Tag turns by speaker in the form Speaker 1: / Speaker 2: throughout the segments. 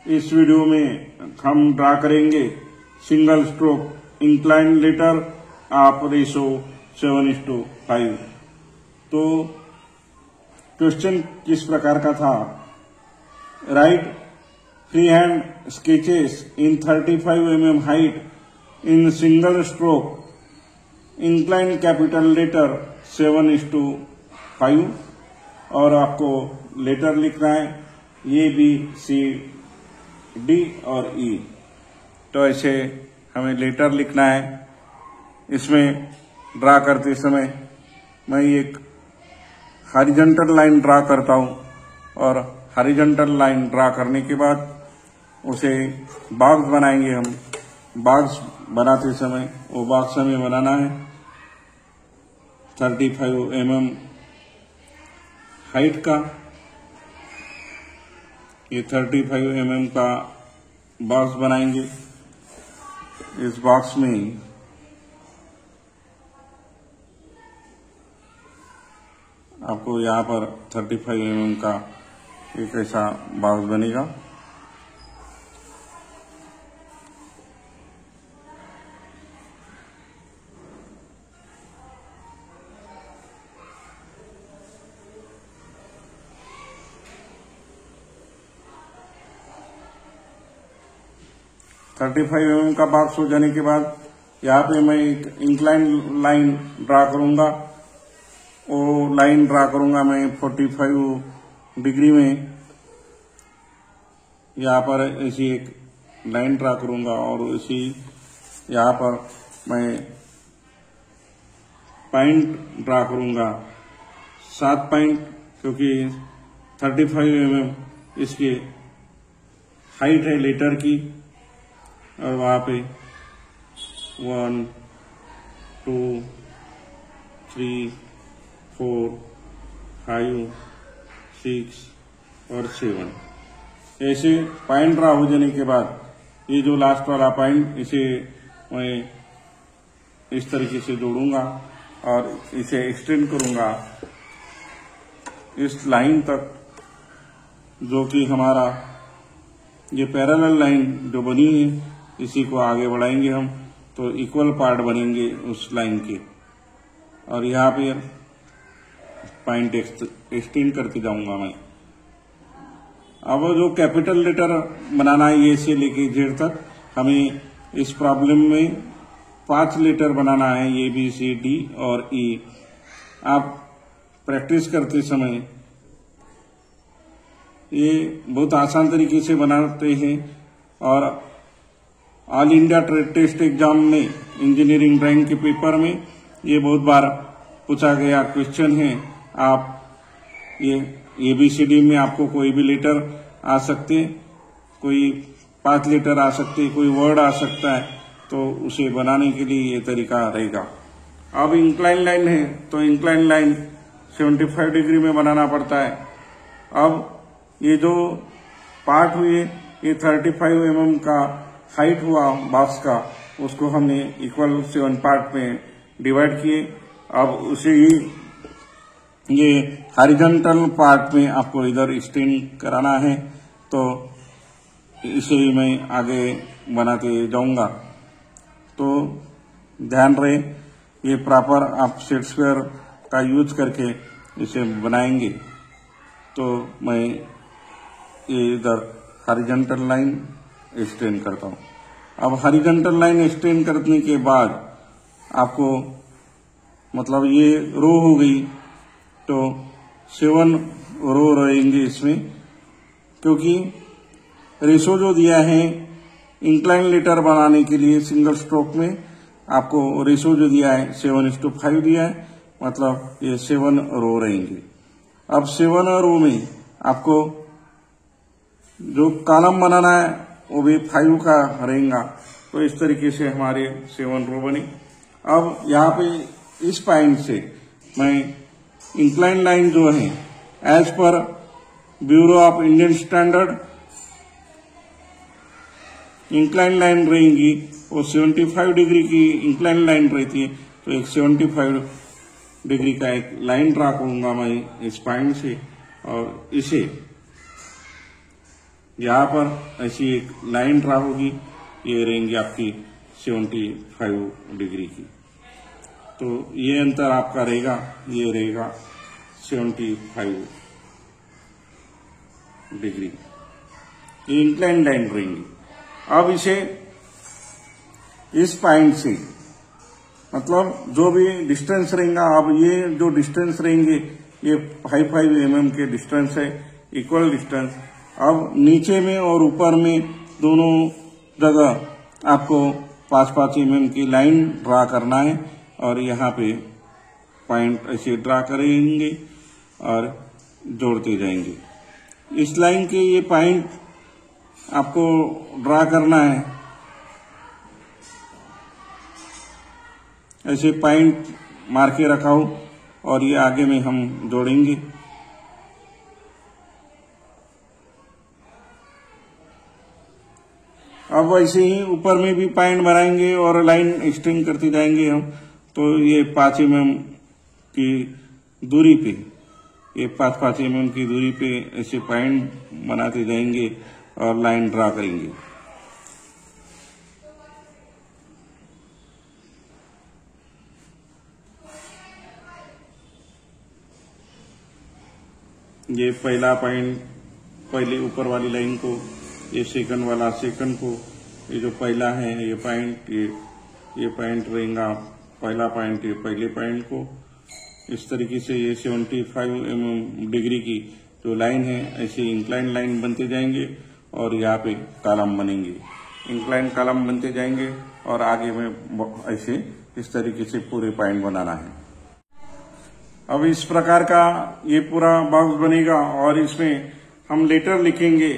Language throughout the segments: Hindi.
Speaker 1: इस वीडियो में हम ड्रा करेंगे single stroke incline letter of ratio 7:5। तो क्वेश्चन किस प्रकार का था, write free hand sketches in 35 mm height in single stroke incline capital letter 7:5 और आपको लेटर लिखना है ए बी सी डी और ई। तो ऐसे हमें लेटर लिखना है। इसमें ड्रा करते समय मैं एक हॉरिजॉन्टल लाइन ड्रा करता हूं और हॉरिजॉन्टल लाइन ड्रा करने के बाद उसे बॉक्स बनाएंगे हम। बॉक्स बनाते समय वो बॉक्स हमें बनाना है 35 mm हाइट का। ये 35 mm का बॉक्स बनाएंगे। इस बॉक्स में आपको यहाँ पर 35 mm का एक ऐसा बॉक्स बनेगा। $35 mm का बॉक्स हो जाने के बाद यहाँ पे मैं एक इंक्लाइन लाइन ड्रा करूंगा। वो लाइन ड्रा करूंगा मैं 45 डिग्री में। यहाँ पर ऐसी एक लाइन ड्रा करूंगा और इसी यहाँ पर मैं पॉइंट ड्रा करूंगा 7 पॉइंट, क्योंकि 35 mm इसकी हाइट है लेटर की। और वहां पे 1 2 3 4 5 6 और 7 ऐसे पॉइंट ड्रा हो जाने के बाद ये जो लास्ट वाला पॉइंट इसे मैं इस तरीके से जोड़ूंगा और इसे एक्सटेंड करूंगा इस लाइन तक, जो कि हमारा ये पैरेलल लाइन जो बनी है इसी को आगे बढ़ाएंगे हम। तो इक्वल पार्ट बनेंगे उस लाइन के और यहाँ पे पॉइंट एक्सटेंड करके जाऊंगा मैं। अब जो कैपिटल लेटर बनाना है ये से लेके जेड तक, हमें इस प्रॉब्लम में 5 लेटर बनाना है ए बी सी डी और ई। आप प्रैक्टिस करते समय ये बहुत आसान तरीके से बनाते हैं और all India trade test exam में इंजीनियरिंग ड्राइंग के पेपर में ये बहुत बार पूछा गया क्वेश्चन है। आप ये ABCD में आपको कोई भी लेटर आ सकते, कोई 5 लेटर आ सकते, कोई वर्ड आ सकता है, तो उसे बनाने के लिए ये तरीका रहेगा। अब इंक्लाइन लाइन है तो इंक्लाइन लाइन 75 डिग्री में बनाना पड़ता है। अब ये जो पार्ट हुए ये 35 mm का हाइट हुआ बॉक्स का, उसको हमने इक्वल 7 पार्ट में डिवाइड किए। अब उसे ही ये हॉरिजॉन्टल पार्ट में आपको इधर एक्सटेंड कराना है, तो इसे ही मैं आगे बनाते जाऊंगा। तो ध्यान रहे ये प्रॉपर आप सेट स्क्वायर का यूज करके इसे बनाएंगे। तो मैं ये इधर हॉरिजॉन्टल लाइन एक्सटेंड करता हूं। अब हॉरिजॉन्टल लाइन एक्सटेंड करने के बाद आपको मतलब ये रो हो गई, तो 7 रो रहेंगे इसमें, क्योंकि रेशो जो दिया है इंक्लाइन लेटर बनाने के लिए सिंगल स्ट्रोक में आपको रेशो जो दिया है 7:5 दिया है, मतलब ये 7 रो रहेंगे। अब 7 रो में आपको जो कॉलम बनाना है वो भी 5 का रहेगा। तो इस तरीके से हमारे 7 रो बने। अब यहाँ पे इस पॉइंट से मैं इंक्लाइन लाइन जो है as per bureau of Indian standard incline line रहेंगी, वो 75 डिग्री की इंक्लाइन लाइन रहती है। तो एक 75 डिग्री का एक लाइन ड्रा करूंगा मैं इस पॉइंट से और इसे यहाँ पर ऐसी एक लाइन ड्रा होगी, ये रहेंगी आपकी 75 डिग्री की। तो ये अंतर आपका रहेगा, ये रहेगा 75 डिग्री, ये इंक्लाइन लाइन रहेंगी। अब इसे इस पॉइंट से मतलब जो भी डिस्टेंस रहेगा, अब ये जो डिस्टेंस रहेंगे ये 5 mm के डिस्टेंस है, इक्वल डिस्टेंस। अब नीचे में और ऊपर में दोनों जगह आपको 5 mm की लाइन ड्रा करना है और यहाँ पे पॉइंट ऐसे ड्रा करेंगे और जोड़ते जाएंगे। इस लाइन के ये पॉइंट आपको ड्रा करना है, ऐसे पॉइंट मार के रखा हो और ये आगे में हम जोड़ेंगे। अब ऐसे ही ऊपर में भी पॉइंट बनाएंगे और लाइन एक्सटेंड करते जाएंगे हम। तो ये 5 mm की दूरी पे, ये 5 mm की दूरी पे ऐसे पॉइंट बनाते जाएंगे और लाइन ड्रा करेंगे। ये पहला पॉइंट, पहले ऊपर वाली लाइन को, ये सेकंड वाला सेकंड को, ये जो पहला है ये पॉइंट, ये पॉइंट रहेगा पहला पॉइंट, ये पहले पॉइंट को। इस तरीके से ये 75 mm डिग्री की जो लाइन है ऐसे इंक्लाइन लाइन बनते जाएंगे और यहाँ पे कॉलम बनेंगे, इंक्लाइन कॉलम बनते जाएंगे और आगे में ऐसे इस तरीके से पूरे पॉइंट बनाना है। अब इस प्रकार का ये पूरा बॉक्स बनेगा और इसमें हम लेटर लिखेंगे।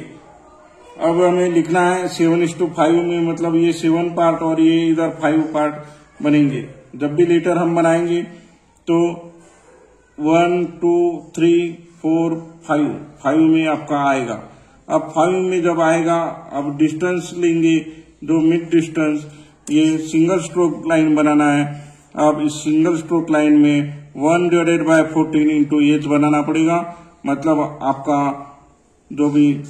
Speaker 1: अब हमें लिखना है 7:5 में, मतलब ये 7 पार्ट और ये इधर 5 पार्ट बनेंगे। जब भी लेटर हम बनाएंगे तो 1 2 3 4 5 में आपका आएगा। अब 5 में जब आएगा, अब डिस्टेंस लेंगे, जो मिड डिस्टेंस, ये सिंगल स्ट्रोक लाइन बनाना है। अब इस सिंगल स्ट्रोक लाइन में 1/14 इंटू एच बनाना पड़ेगा, मतलब आपका जो भी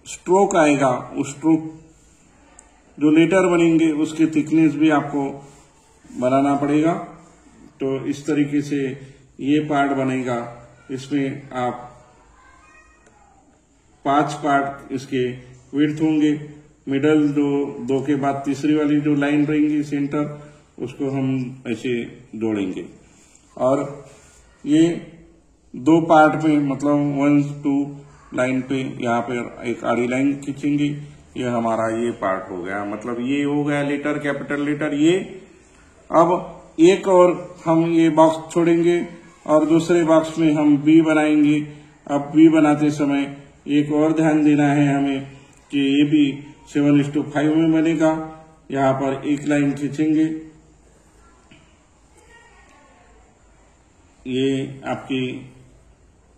Speaker 1: स्ट्रोक आएगा उस स्ट्रोक जो लेटर बनेंगे उसकी थिकनेस भी आपको बनाना पड़ेगा। तो इस तरीके से ये पार्ट बनेगा। इसमें आप 5 पार्ट इसके विड्थ होंगे। मिडल जो 2 के बाद तीसरी वाली जो लाइन रहेंगी सेंटर, उसको हम ऐसे जोड़ेंगे और ये 2 पार्ट में, मतलब 1 2 लाइन पे यहाँ पे एक आड़ी लाइन खींचेंगे। ये हमारा ये पार्ट हो गया, मतलब ये हो गया लेटर, कैपिटल लेटर ये। अब एक और हम ये बॉक्स छोड़ेंगे और दूसरे बॉक्स में हम बी बनाएंगे। अब बी बनाते समय एक और ध्यान देना है हमें कि ये भी 7:5 में बनेगा। यहाँ पर एक लाइन खींचेंगे, ये आपकी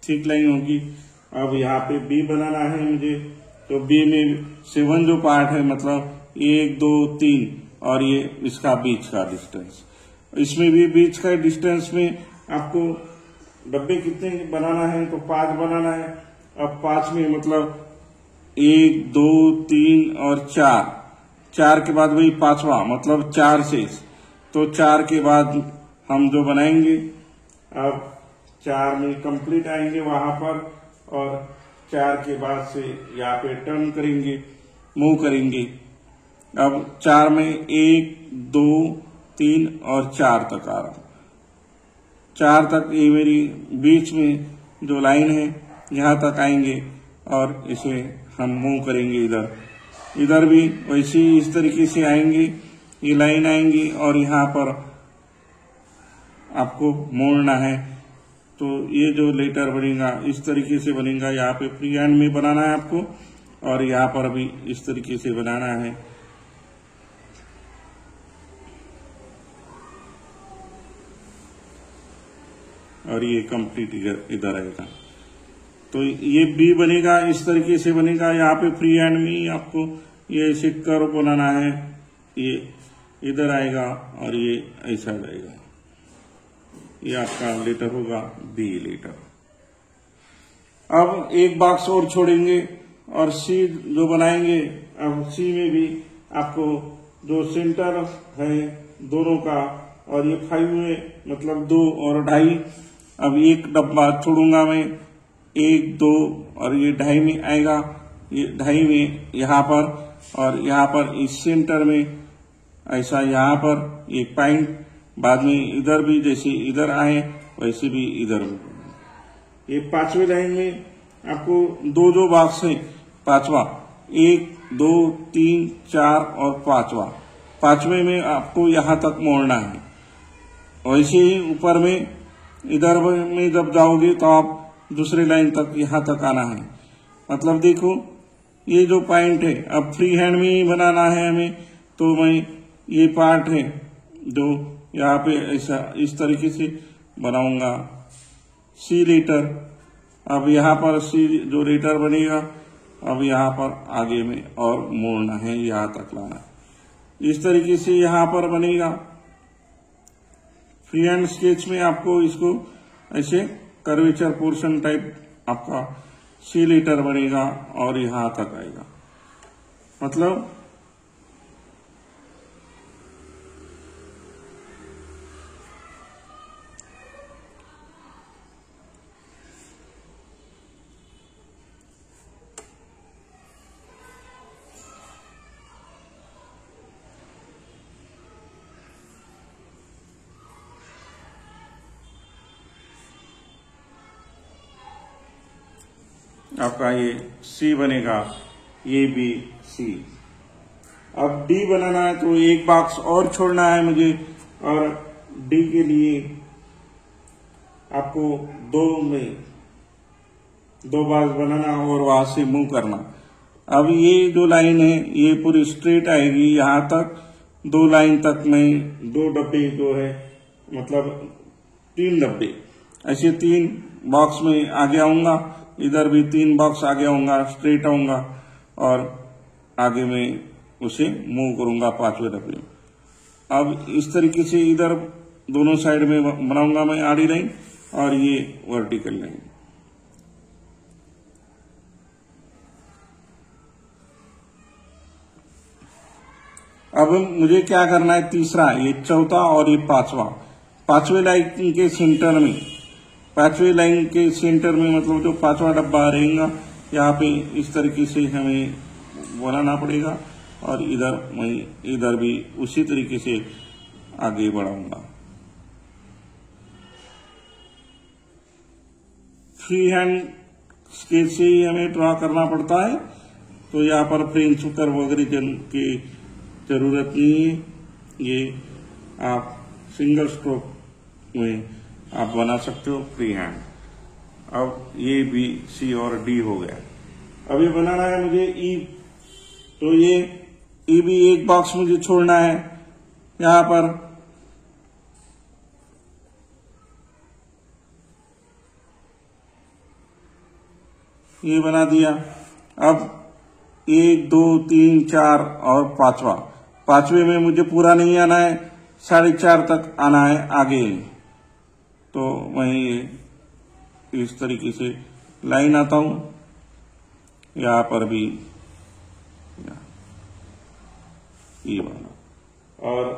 Speaker 1: थिक लाइन होगी। अब यहाँ पे बी बनाना है मुझे, तो बी में 7 जो पार्ट है, मतलब 1 2 3 और ये इसका बीच का डिस्टेंस। इसमें भी बीच का डिस्टेंस में आपको डब्बे कितने बनाना है, तो 5 बनाना है। अब 5 में मतलब 1 2 3 और 4 के बाद वही 5वां, मतलब 4 शेष। तो 4 के बाद हम जो बनाएंगे, अब 4 में कंप्लीट आएंगे वहां पर और 4 के बाद से यहाँ पे टर्न करेंगे, मूव करेंगे। अब 4 में 1 2 3 और 4 तक आ रहा, 4 तक ये मेरी बीच में जो लाइन है यहाँ तक आएंगे और इसे हम मूव करेंगे। इधर भी वैसे ही इस तरीके से आएंगे, ये लाइन आएंगी और यहाँ पर आपको मोड़ना है। तो ये जो लेटर बनेगा इस तरीके से बनेगा। यहाँ पे फ्री हैंड में बनाना है आपको और यहाँ पर भी इस तरीके से बनाना है। और ये कंप्लीट इधर आएगा। तो ये बी बनेगा, इस तरीके से बनेगा। यहाँ पे फ्री हैंड में आपको ये ऐसे कर्व बनाना है, ये इधर आएगा और ये ऐसा जाएगा। ये आपका लेटर होगा बी लेटर। अब एक बॉक्स और छोड़ेंगे और सी जो बनाएंगे, अब सी में भी आपको जो सेंटर है दोनों का, और ये 5 में मतलब 2 और 2.5, अब एक डब्बा छोड़ूंगा मैं, 1 2 और ये 2.5 में आएगा, ये 2.5 में यहाँ पर, और यहाँ पर इस सेंटर में ऐसा यहाँ पर एक पॉइंट, बाद में इधर भी जैसे इधर आए वैसे भी इधर भी। ये 5वें लाइन में आपको दो जो बॉक्स है, 5वां 1 2 3 4 और 5वां, 5वें में आपको यहाँ तक मोड़ना है। वैसे ही ऊपर में इधर में जब जाओगे तो आप दूसरी लाइन तक यहाँ तक आना है। मतलब देखो ये जो पॉइंट है, अब फ्री हैंड में ही बनाना है हमें, तो मैं ये पार्ट है जो यहाँ पे ऐसा इस तरीके से बनाऊंगा सी लेटर। अब यहाँ पर सी जो लेटर बनेगा, अब यहाँ पर आगे में और मोड़ना है, यहाँ तक लाना है। इस तरीके से यहाँ पर बनेगा। फ्री हैंड स्केच में आपको इसको ऐसे कर्वेचर पोर्शन टाइप आपका सी लेटर बनेगा और यहाँ तक आएगा। मतलब आपका ये सी बनेगा, ये भी सी। अब डी बनाना है तो एक बॉक्स और छोड़ना है मुझे, और डी के लिए आपको 2 बॉक्स बनाना और वहां से मूव करना। अब ये जो लाइन है ये पूरी स्ट्रेट आएगी यहाँ तक, 2 लाइन तक मैं 2 डब्बे जो है मतलब 3 डब्बे, ऐसे 3 बॉक्स में आगे आऊंगा, इधर भी 3 बॉक्स आगे आऊंगा, स्ट्रेट आऊंगा और आगे में उसे मूव करूंगा 5वें डब्बे। अब इस तरीके से इधर दोनों साइड में बनाऊंगा मैं आड़ी लाइन और ये वर्टिकल लाइन। अब मुझे क्या करना है, तीसरा, ये चौथा और ये 5वां, 5वें लाइन के सेंटर में, 5वें लाइन के सेंटर में मतलब जो 5वां डब्बा रहेगा यहाँ पे इस तरीके से हमें बनाना पड़ेगा, और इधर मैं इधर भी उसी तरीके से आगे बढ़ाऊंगा। फ्री हैंड स्केच से ही हमें ड्रॉ करना पड़ता है, तो यहाँ पर फ्रेंच कर्व वगैरह की जरूरत नहीं है। ये आप सिंगल स्ट्रोक में आप बना सकते हो फ्री हैंड। अब ये भी सी और डी हो गया। अभी बनाना है मुझे ई, तो ये ई भी एक बॉक्स मुझे छोड़ना है यहाँ पर। ये बना दिया। अब 1 2 3 4 और 5वें में मुझे पूरा नहीं आना है, 4.5 तक आना है आगे। तो मैं ये इस तरीके से लाइन आता हूं, यहाँ पर भी ये बना, और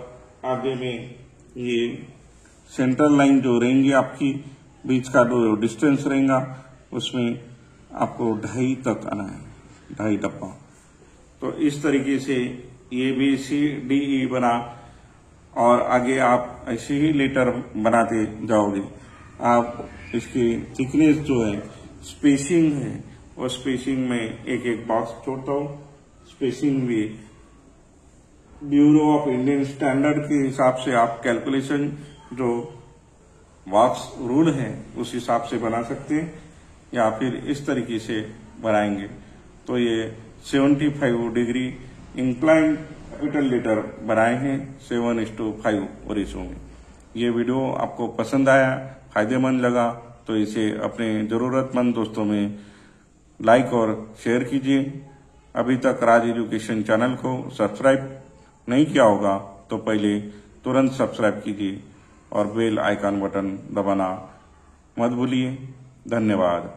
Speaker 1: आगे में ये सेंट्रल लाइन जो रहेंगी आपकी, बीच का जो डिस्टेंस रहेगा उसमें आपको 2.5 तक आना है, 2.5 डब्बा। तो इस तरीके से ये भी सी डी ई बना, और आगे आप ऐसे ही लेटर बनाते जाओगे। आप इसकी थिकनेस जो है, स्पेसिंग है, और स्पेसिंग में एक बॉक्स छोड़ता हूँ। स्पेसिंग भी ब्यूरो ऑफ इंडियन स्टैंडर्ड के हिसाब से आप कैलकुलेशन जो बॉक्स रूल है उस हिसाब से बना सकते हैं, या फिर इस तरीके से बनाएंगे। तो ये 75 डिग्री इंक्लाइन कैपिटल लेटर बनाए हैं 7:5 रेशो में। ये वीडियो आपको पसंद आया, फायदेमंद लगा, तो इसे अपने जरूरतमंद दोस्तों में लाइक और शेयर कीजिए। अभी तक राज एजुकेशन चैनल को सब्सक्राइब नहीं किया होगा तो पहले तुरंत सब्सक्राइब कीजिए और बेल आइकन बटन दबाना मत भूलिए। धन्यवाद।